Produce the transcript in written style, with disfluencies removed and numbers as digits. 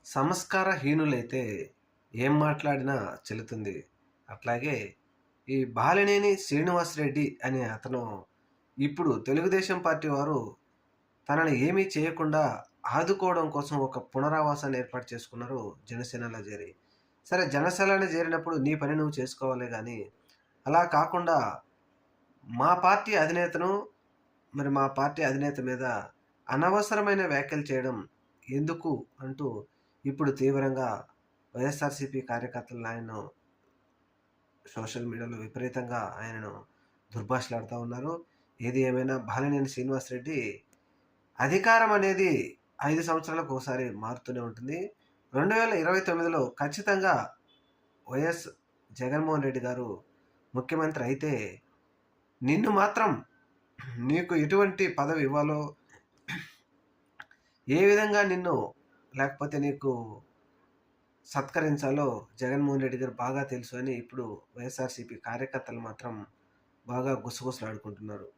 సంస్కారహీనులైతే ఏం మాట్లాడినా చెల్లుతుంది. అట్లాగే ఈ బాలినేని శ్రీనివాసరెడ్డి అనే అతను ఇప్పుడు తెలుగుదేశం పార్టీ వారు తనని ఏమీ చేయకుండా ఆదుకోవడం కోసం ఒక పునరావాసాన్ని ఏర్పాటు చేసుకున్నారు జనసేనలో చేరి. సరే జనసేనలో చేరినప్పుడు నీ పని నువ్వు చేసుకోవాలే గానీ, అలా కాకుండా మా పార్టీ అధినేత మీద అనవసరమైన వ్యాఖ్యలు చేయడం ఎందుకు అంటూ ఇప్పుడు తీవ్రంగా వైఎస్ఆర్‌సీపీ కార్యకర్తలు ఆయన్ను సోషల్ మీడియాలో విపరీతంగా ఆయనను దుర్భాషలాడుతా ఉన్నారు. ఏది ఏమైనా బాలినేని శ్రీనివాసరెడ్డి అధికారం అనేది 5 సంవత్సరాలకు ఒకసారి మారుతూనే ఉంటుంది. 2029లో ఖచ్చితంగా వైఎస్ జగన్మోహన్ రెడ్డి గారు ముఖ్యమంత్రి అయితే నిన్ను మాత్రం నీకు ఎటువంటి పదవి ఇవ్వాలో, ఏ విధంగా నిన్ను లేకపోతే నీకు సత్కరించాలో జగన్మోహన్ రెడ్డి గారు బాగా తెలుసు అని ఇప్పుడు వైఎస్ఆర్‌సీపీ కార్యకర్తలు మాత్రం బాగా గుసగుసలాడుకుంటున్నారు.